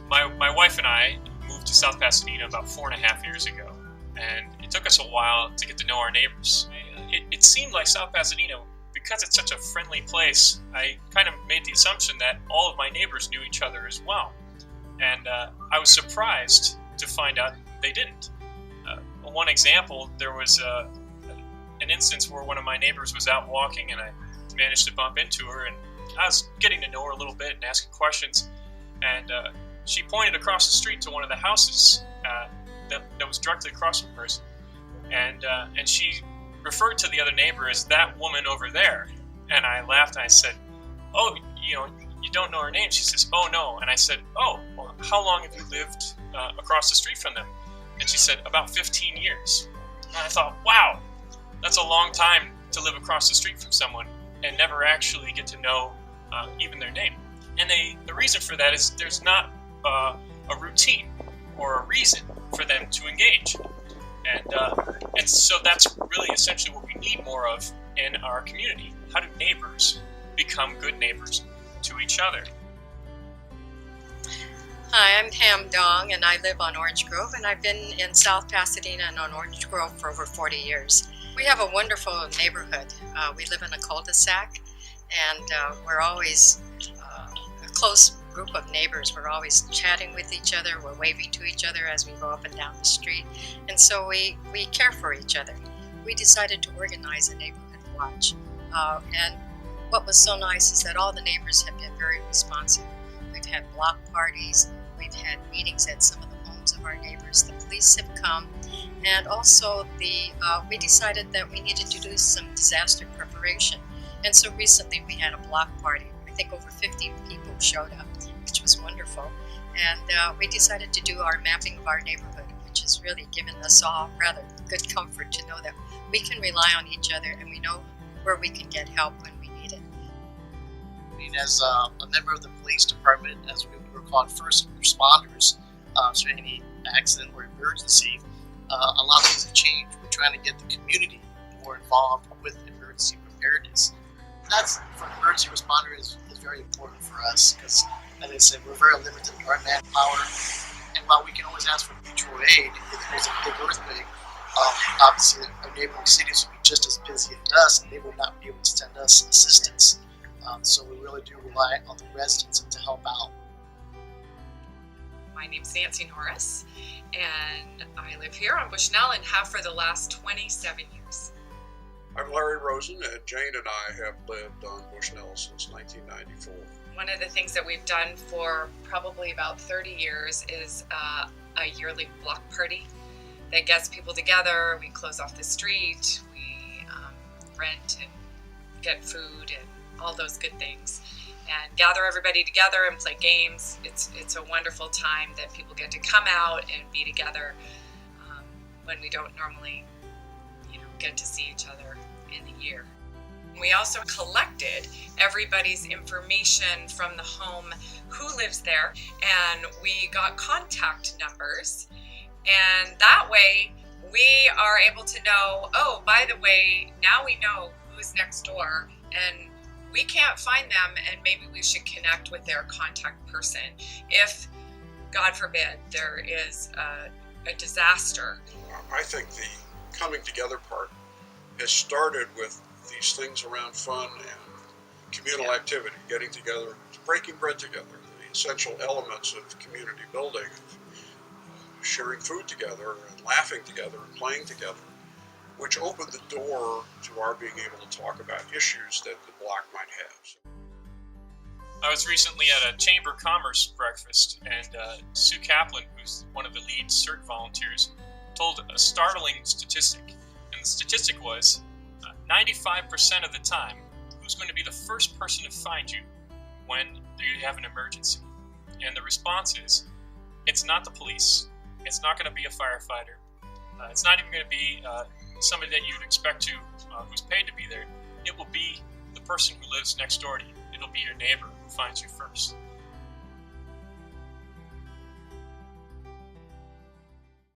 My wife and I moved to South Pasadena about 4.5 years ago, and it took us a while to get to know our neighbors. It seemed like South Pasadena, because it's such a friendly place, I kind of made the assumption that all of my neighbors knew each other as well. And I was surprised to find out they didn't. One example, there was an instance where one of my neighbors was out walking, and I managed to bump into her, and I was getting to know her a little bit and asking questions, and she pointed across the street to one of the houses that was directly across from hers, and she referred to the other neighbor as that woman over there. And I laughed and I said, "Oh, you don't know her name?" She says, "Oh, no." And I said, "Oh, well, how long have you lived across the street from them?" And she said, "About 15 years. And I thought, wow, that's a long time to live across the street from someone and never actually get to know even their name. And the reason for that is there's not a routine or a reason for them to engage. And so that's really essentially what we need more of in our community. How do neighbors become good neighbors to each other? Hi, I'm Pam Dong, and I live on Orange Grove, and I've been in South Pasadena and on Orange Grove for over 40 years. We have a wonderful neighborhood. We live in a cul-de-sac, and we're always a close group of neighbors. We're always chatting with each other. We're waving to each other as we go up and down the street, and so we care for each other. We decided to organize a neighborhood watch, and what was so nice is that all the neighbors have been very responsive. We've had block parties, we've had meetings at some of the homes of our neighbors, the police have come, and also we decided that we needed to do some disaster preparation. And so recently we had a block party. I think over 50 people showed up, which was wonderful. And we decided to do our mapping of our neighborhood, which has really given us all rather good comfort to know that we can rely on each other and we know where we can get help when we need it. As a member of the police department, as we were called first responders to any accident or emergency, a lot of things have changed. We're trying to get the community more involved with emergency preparedness. That's, for an emergency responder, is very important for us because, as I said, we're very limited in our manpower. And while we can always ask for mutual aid if there's a big earthquake, obviously our neighboring cities will be just as busy as us, and they will not be able to send us assistance. So we really do rely on the residents to help out. My name's Nancy Norris, and I live here on Bushnell and have for the last 27 years. I'm Larry Rosen, and Jane and I have lived on Bushnell since 1994. One of the things that we've done for probably about 30 years is a yearly block party that gets people together. We close off the street, we rent and get food and all those good things, and gather everybody together and play games. It's a wonderful time that people get to come out and be together when we don't normally, get to see each other in the year. We also collected everybody's information from the home, who lives there, and we got contact numbers, and that way we are able to know, oh, by the way, now we know who's next door, and we can't find them, and maybe we should connect with their contact person if, God forbid, there is a disaster. I think the coming together part has started with these things around fun and communal activity, getting together, breaking bread together, the essential elements of community building, sharing food together and laughing together and playing together, which opened the door to our being able to talk about issues that the block might have. I was recently at a Chamber of Commerce breakfast, and Sue Kaplan, who's one of the lead CERT volunteers, told a startling statistic. And the statistic was 95% of the time, who's going to be the first person to find you when you have an emergency? And the response is, it's not the police, it's not going to be a firefighter, it's not even going to be somebody that you'd expect to, who's paid to be there. It will be the person who lives next door to you. It'll be your neighbor who finds you first.